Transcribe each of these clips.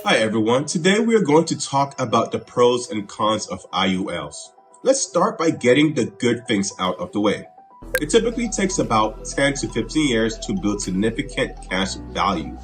Hi everyone, today we are going to talk about the pros and cons of IULs. Let's start by getting the good things out of the way. It typically takes about 10 to 15 years to build significant cash value.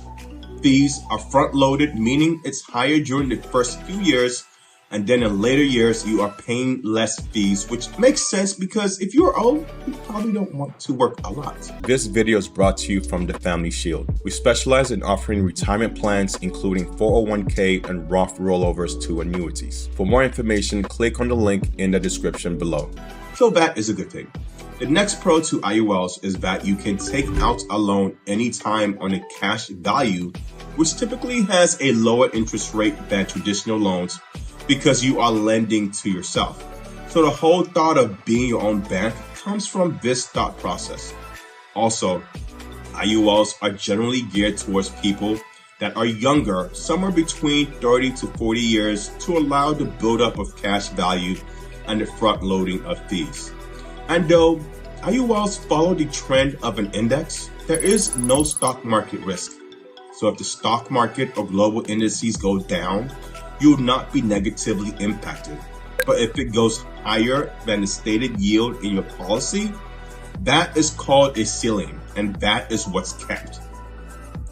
Fees are front-loaded, meaning it's higher during the first few years, and then in later years you are paying less fees, which makes sense because if you're old, you probably don't want to work a lot. This video is brought to you from the Family Shield. We specialize in offering retirement plans including 401k and Roth rollovers to annuities. For more information, click on the link in the description below. So that is a good thing. The next pro to IULs is that you can take out a loan anytime on a cash value, which typically has a lower interest rate than traditional loans because you are lending to yourself. So the whole thought of being your own bank comes from this thought process. Also, IULs are generally geared towards people that are younger, somewhere between 30 to 40 years, to allow the buildup of cash value and the front loading of fees. And though IULs follow the trend of an index, there is no stock market risk. So if the stock market or global indices go down, you will not be negatively impacted. But if it goes higher than the stated yield in your policy, that is called a ceiling, and that is what's kept.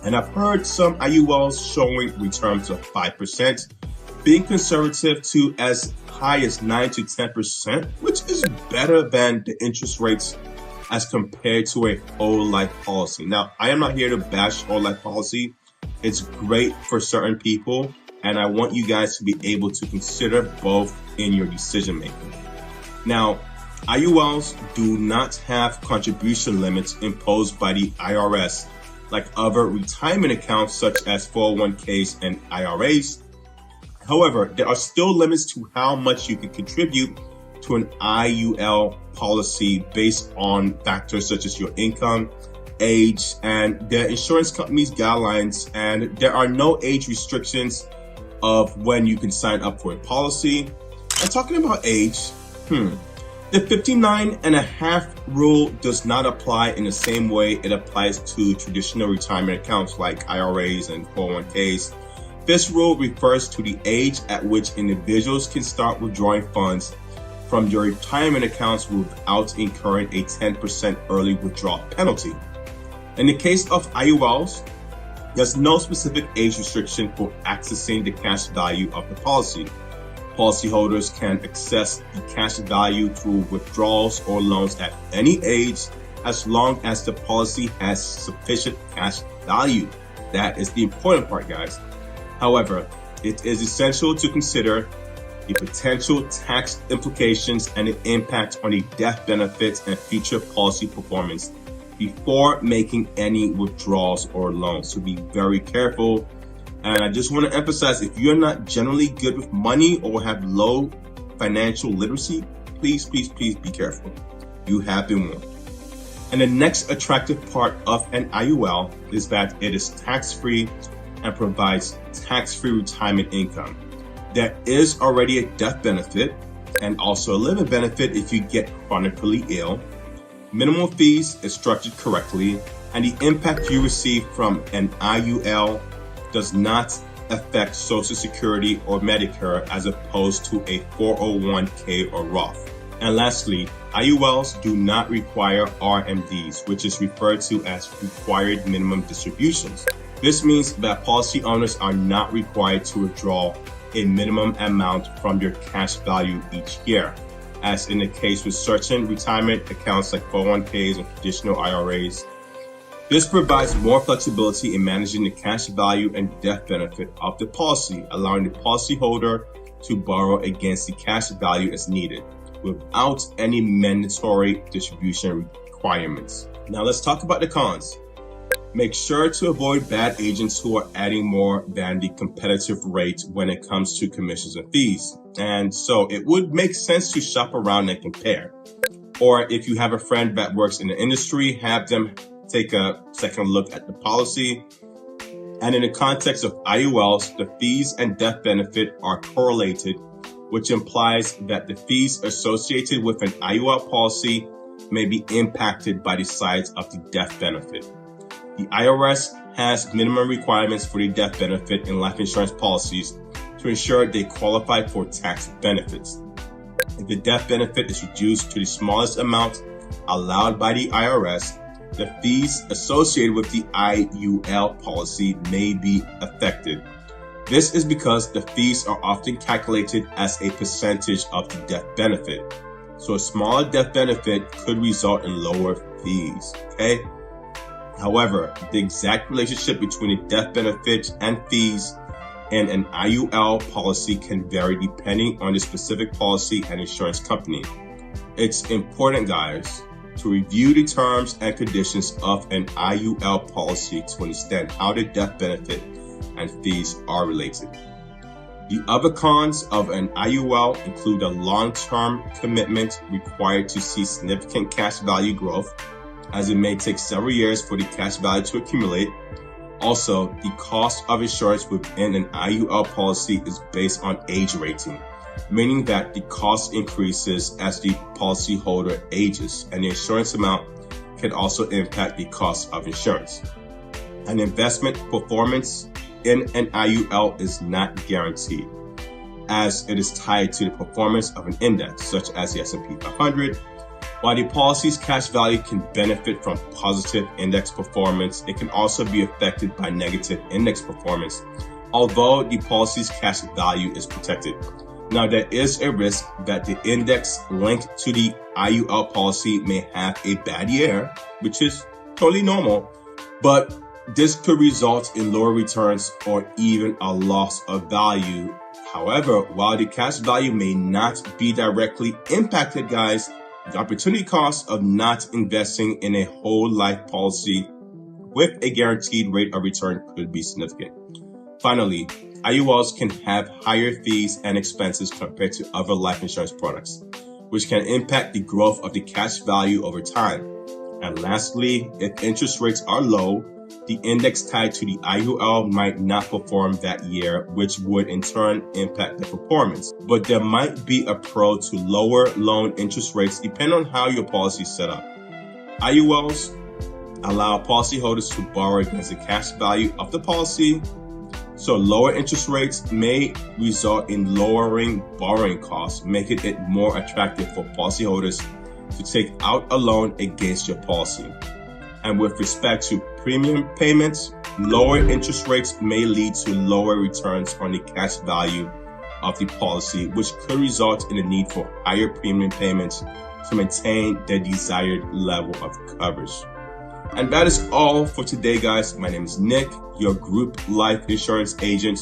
And I've heard some IULs showing returns of 5%, being conservative to as high as 9 to 10%, which is better than the interest rates as compared to a whole life policy. Now, I am not here to bash whole life policy. It's great for certain people, and I want you guys to be able to consider both in your decision making. Now, IULs do not have contribution limits imposed by the IRS like other retirement accounts such as 401ks and IRAs. However, there are still limits to how much you can contribute to an IUL policy based on factors such as your income, age, and the insurance company's guidelines, and there are no age restrictions of when you can sign up for a policy. And talking about age, the 59 and a half rule does not apply in the same way it applies to traditional retirement accounts like IRAs and 401ks. This rule refers to the age at which individuals can start withdrawing funds from their retirement accounts without incurring a 10% early withdrawal penalty. In the case of IULs, there's no specific age restriction for accessing the cash value of the policy. Policyholders can access the cash value through withdrawals or loans at any age as long as the policy has sufficient cash value. That is the important part, guys. However, it is essential to consider the potential tax implications and the impact on the death benefits and future policy performance before making any withdrawals or loans. So be very careful. And I just want to emphasize, if you're not generally good with money or have low financial literacy, please be careful. You have been warned. And the next attractive part of an IUL is that it is tax-free and provides tax-free retirement income. There is already a death benefit and also a living benefit if you get chronically ill. Minimum fees is structured correctly, and the impact you receive from an IUL does not affect Social Security or Medicare as opposed to a 401k or Roth. And lastly, IULs do not require RMDs, which is referred to as required minimum distributions. This means that policy owners are not required to withdraw a minimum amount from their cash value each year, as in the case with certain retirement accounts like 401ks and traditional IRAs. This provides more flexibility in managing the cash value and death benefit of the policy, allowing the policyholder to borrow against the cash value as needed, without any mandatory distribution requirements. Now let's talk about the cons. Make sure to avoid bad agents who are adding more than the competitive rate when it comes to commissions and fees. And so it would make sense to shop around and compare. Or if you have a friend that works in the industry, have them take a second look at the policy. And in the context of IULs, the fees and death benefit are correlated, which implies that the fees associated with an IUL policy may be impacted by the size of the death benefit. The IRS has minimum requirements for the death benefit in life insurance policies to ensure they qualify for tax benefits. If the death benefit is reduced to the smallest amount allowed by the IRS, the fees associated with the IUL policy may be affected. This is because the fees are often calculated as a percentage of the death benefit. So a smaller death benefit could result in lower fees, okay? However, the exact relationship between the death benefit and fees in an IUL policy can vary depending on the specific policy and insurance company. It's important, guys, to review the terms and conditions of an IUL policy to understand how the death benefit and fees are related. The other cons of an IUL include a long-term commitment required to see significant cash value growth, as it may take several years for the cash value to accumulate. Also, the cost of insurance within an IUL policy is based on age rating, meaning that the cost increases as the policyholder ages, and the insurance amount can also impact the cost of insurance. An investment performance in an IUL is not guaranteed, as it is tied to the performance of an index, such as the S&P 500. While the policy's cash value can benefit from positive index performance, it can also be affected by negative index performance, although the policy's cash value is protected. Now, there is a risk that the index linked to the IUL policy may have a bad year, which is totally normal, but this could result in lower returns or even a loss of value. However, while the cash value may not be directly impacted, guys, the opportunity cost of not investing in a whole life policy with a guaranteed rate of return could be significant. Finally, IULs can have higher fees and expenses compared to other life insurance products, which can impact the growth of the cash value over time. And lastly, if interest rates are low, the index tied to the IUL might not perform that year, which would in turn impact the performance. But there might be a pro to lower loan interest rates depending on how your policy is set up. IULs allow policyholders to borrow against the cash value of the policy, so lower interest rates may result in lowering borrowing costs, making it more attractive for policyholders to take out a loan against your policy. And with respect to premium payments, lower interest rates may lead to lower returns on the cash value of the policy, which could result in the need for higher premium payments to maintain the desired level of coverage. And that is all for today, guys. My name is Nick, your group life insurance agent.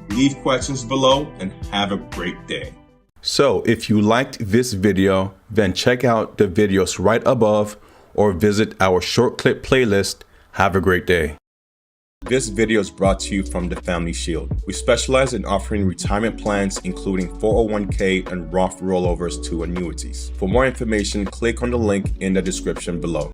Leave questions below and have a great day. So if you liked this video, then check out the videos right above or visit our short clip playlist. Have a great day. This video is brought to you from the Family Shield. We specialize in offering retirement plans, including 401k and Roth rollovers to annuities. For more information, click on the link in the description below.